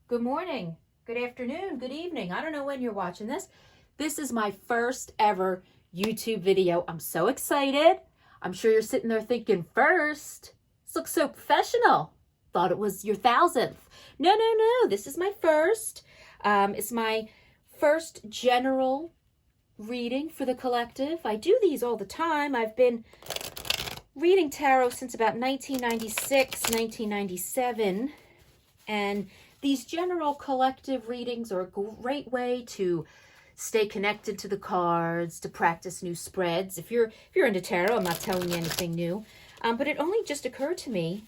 good morning, good afternoon, good evening. I don't know when you're watching this. This is my first ever YouTube video. I'm so excited. I'm sure you're sitting there thinking, first? This looks so professional. Thought it was your 1000th. No. This is my first. It's my first general reading for the collective. I do these all the time. I've been reading tarot since about 1996, 1997, and these general collective readings are a great way to stay connected to the cards, to practice new spreads. If you're into tarot, I'm not telling you anything new, but it only just occurred to me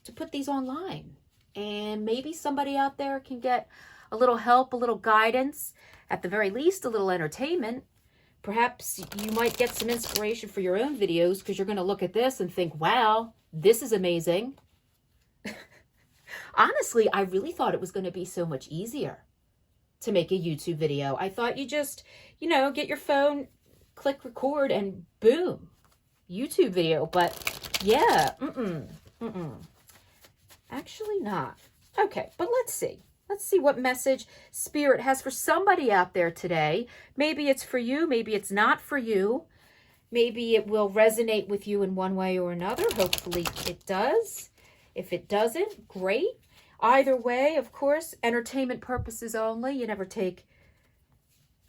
to put these online, and maybe somebody out there can get a little help, a little guidance, at the very least, a little entertainment. Perhaps you might get some inspiration for your own videos because you're going to look at this and think, wow, this is amazing. Honestly, I really thought it was going to be so much easier to make a YouTube video. I thought you just, get your phone, click record, and boom, YouTube video. But yeah, actually not. Okay, but let's see. Let's see what message Spirit has for somebody out there today. Maybe it's for you. Maybe it's not for you. Maybe it will resonate with you in one way or another. Hopefully it does. If it doesn't, great. Either way, of course, entertainment purposes only. You never take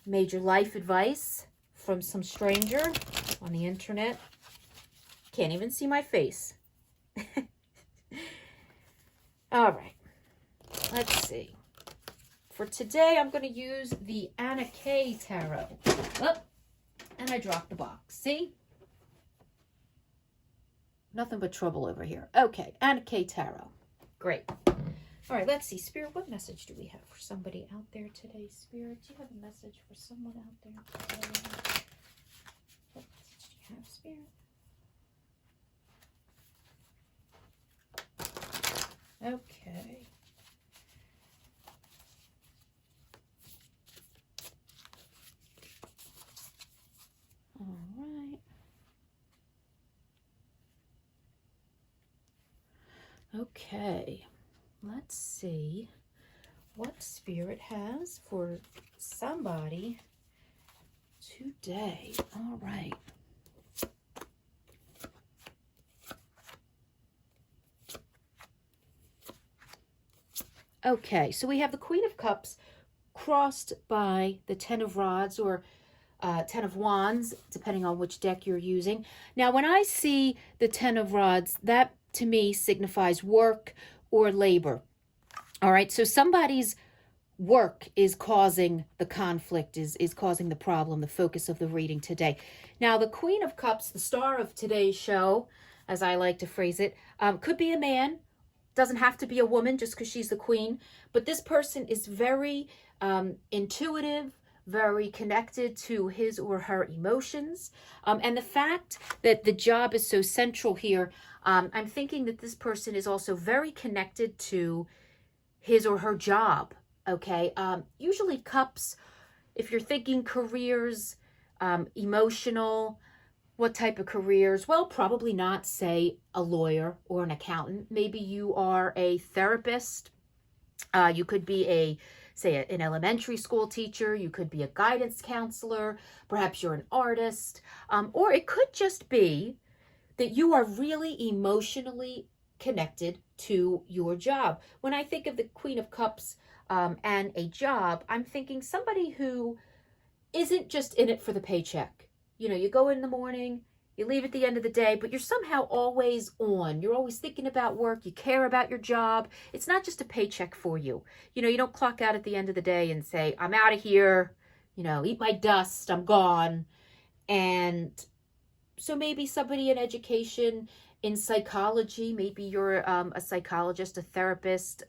major life advice from some stranger on the internet. Can't even see my face. All right. Let's see. For today, I'm going to use the Anna Kay Tarot. Oh, and I dropped the box. See? Nothing but trouble over here. Okay, Anna Kay Tarot. Great. All right, let's see. Spirit, what message do we have for somebody out there today? Spirit, do you have a message for someone out there today? What message do you have, Spirit? Okay. All right. Okay. Let's see what Spirit has for somebody today. All right. Okay, so we have the Queen of Cups crossed by the Ten of Rods, or Ten of Wands, depending on which deck you're using. Now, when I see the Ten of Rods, that to me signifies work or labor. All right, so somebody's work is causing the conflict, is causing the problem, the focus of the reading today. Now, the Queen of Cups, the star of today's show, as I like to phrase it, could be a man. Doesn't have to be a woman just because she's the queen. But this person is very intuitive, very connected to his or her emotions. And the fact that the job is so central here, I'm thinking that this person is also very connected to his or her job, okay? Usually cups, if you're thinking careers, emotional, what type of careers? Well, probably not, say, a lawyer or an accountant. Maybe you are a therapist. You could be an elementary school teacher. You could be a guidance counselor. Perhaps you're an artist. Or it could just be that you are really emotionally connected to your job. When I think of the Queen of Cups and a job, I'm thinking somebody who isn't just in it for the paycheck. You go in the morning, you leave at the end of the day, but you're somehow always on. You're always thinking about work. You care about your job. It's not just a paycheck for you. You don't clock out at the end of the day and say, I'm out of here, eat my dust, I'm gone. And so maybe somebody in education, in psychology, maybe you're a psychologist, a therapist,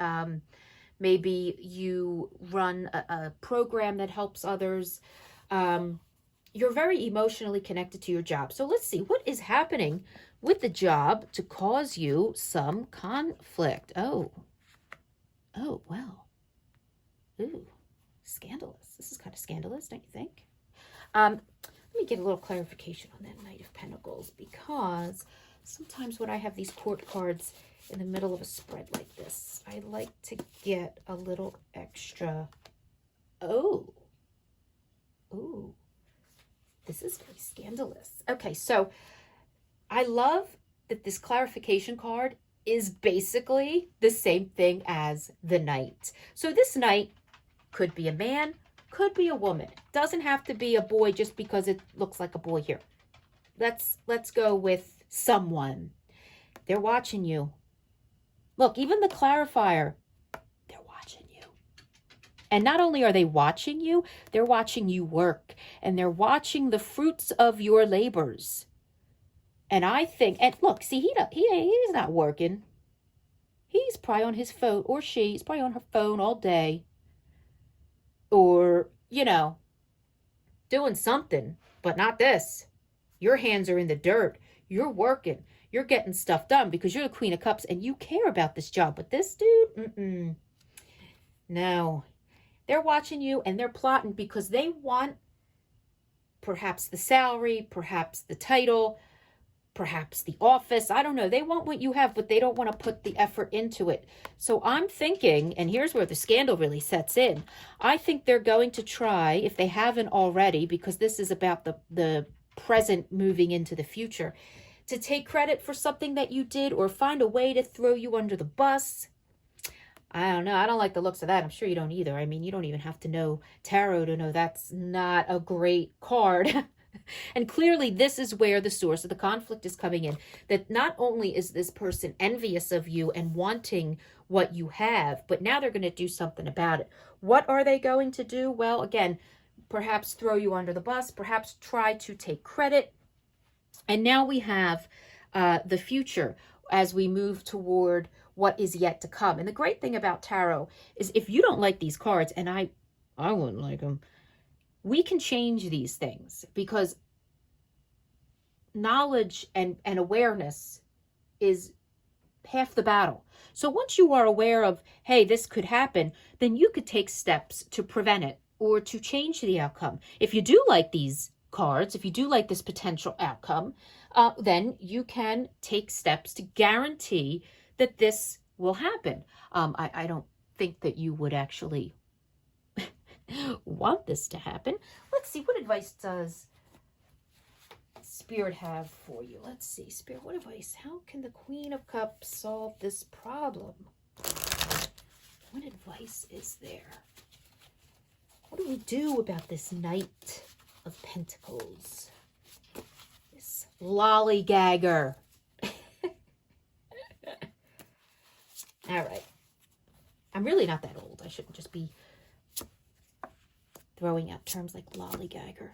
maybe you run a program that helps others. You're very emotionally connected to your job. So let's see, what is happening with the job to cause you some conflict? Oh, well. Ooh, scandalous. This is kind of scandalous, don't you think? Let me get a little clarification on that Knight of Pentacles, because Sometimes when I have these court cards in the middle of a spread like this, I like to get a little extra. Oh, this is very scandalous. Okay, so I love that this clarification card is basically the same thing as the knight. So this knight could be a man, could be a woman. Doesn't have to be a boy just because it looks like a boy here. Let's go with someone. They're watching you. Look, even the clarifier, they're watching you. And not only are they watching you, they're watching you work. And they're watching the fruits of your labors. And I think, and look, see, he's not working. He's probably on his phone, or she's probably on her phone all day. Or, you know, doing something, but not this. Your hands are in the dirt. You're working. You're getting stuff done because you're the Queen of Cups and you care about this job. But this dude, no. They're watching you and they're plotting because they want perhaps the salary, perhaps the title, perhaps the office. I don't know. They want what you have, but they don't want to put the effort into it. So I'm thinking, and here's where the scandal really sets in. I think they're going to try, if they haven't already, because this is about the present moving into the future, to take credit for something that you did or find a way to throw you under the bus. I don't know. I don't like the looks of that. I'm sure you don't either. I mean, you don't even have to know tarot to know that's not a great card. And clearly this is where the source of the conflict is coming in. That not only is this person envious of you and wanting what you have, but now they're going to do something about it. What are they going to do? Well, again, perhaps throw you under the bus, perhaps try to take credit. And now we have the future as we move toward what is yet to come. And the great thing about tarot is if you don't like these cards, and I wouldn't like them, we can change these things because knowledge and awareness is half the battle. So once you are aware of, hey, this could happen, then you could take steps to prevent it or to change the outcome. If you do like these cards, if you do like this potential outcome, then you can take steps to guarantee that this will happen. I don't think that you would actually want this to happen. Let's see, what advice does Spirit have for you? Let's see, Spirit, what advice? How can the Queen of Cups solve this problem? What advice is there? What do we do about this Knight of Pentacles? This lollygagger. All right. I'm really not that old. I shouldn't just be throwing out terms like lollygagger.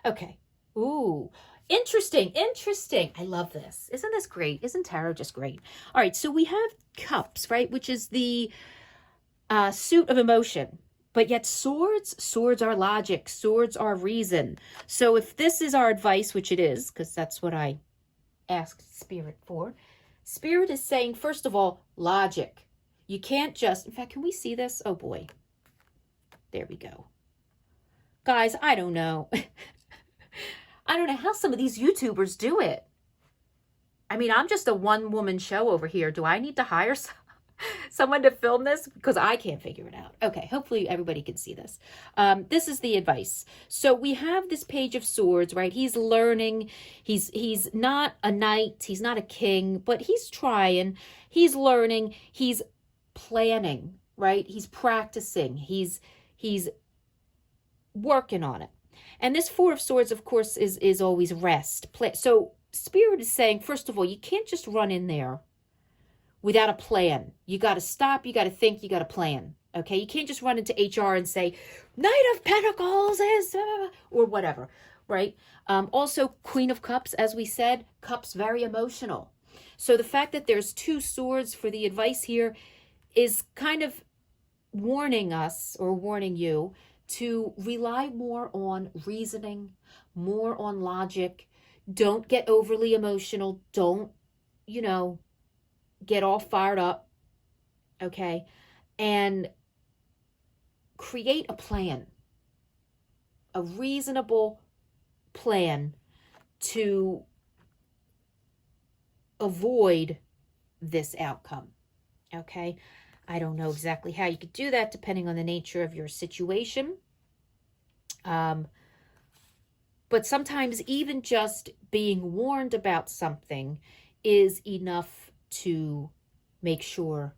Okay. Ooh, interesting. I love this. Isn't this great? Isn't tarot just great? All right, so we have cups, right? Which is the suit of emotion. But yet swords are logic. Swords are reason. So if this is our advice, which it is, because that's what I asked Spirit for, Spirit is saying, first of all, logic. You can't just, in fact, can we see this? Oh boy. There we go. Guys, I don't know. I don't know how some of these YouTubers do it. I mean, I'm just a one-woman show over here. Do I need to hire someone to film this? Because I can't figure it out. Okay, hopefully everybody can see this. This is the advice. So we have this Page of Swords, right? He's learning. He's not a knight. He's not a king, but he's trying. He's learning. He's planning, right? He's practicing. He's working on it. And this Four of Swords, of course, is always rest. So Spirit is saying, first of all, you can't just run in there without a plan. You got to stop. You got to think. You got to plan. Okay? You can't just run into HR and say, Knight of Pentacles is, or whatever, right? Also, Queen of Cups, as we said, Cups, very emotional. So the fact that there's two swords for the advice here is kind of warning us or warning you to rely more on reasoning, more on logic. Don't get overly emotional. Don't, get all fired up. Okay? And create a plan, a reasonable plan to avoid this outcome. Okay, I don't know exactly how you could do that depending on the nature of your situation. But sometimes even just being warned about something is enough to make sure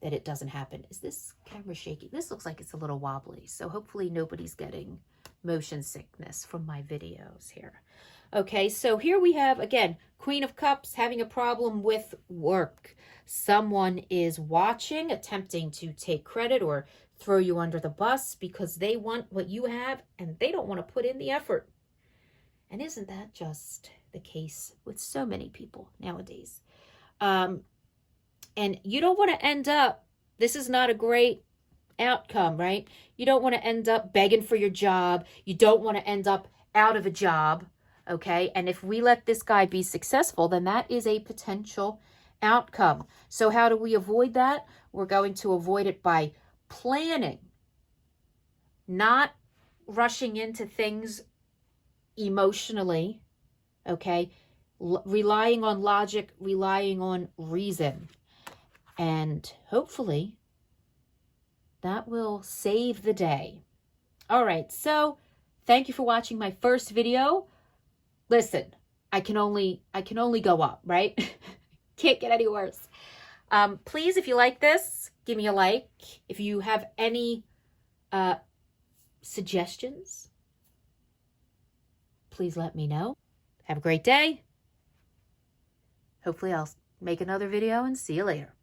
that it doesn't happen. Is this camera shaky? This looks like it's a little wobbly, so hopefully nobody's getting motion sickness from my videos here. Okay, so here we have, again, Queen of Cups having a problem with work. Someone is watching, attempting to take credit or throw you under the bus because they want what you have and they don't want to put in the effort. And isn't that just the case with so many people nowadays? And you don't want to end up, this is not a great outcome, right? You don't want to end up begging for your job. You don't want to end up out of a job, okay? And if we let this guy be successful, then that is a potential outcome. So how do we avoid that? We're going to avoid it by planning, not rushing into things emotionally, okay? Relying on logic, relying on reason. And hopefully that will save the day. All right, so thank you for watching my first video. Listen, I can only go up, right? Can't get any worse. Please, if you like this, give me a like. If you have any suggestions, please let me know. Have a great day. Hopefully I'll make another video and see you later.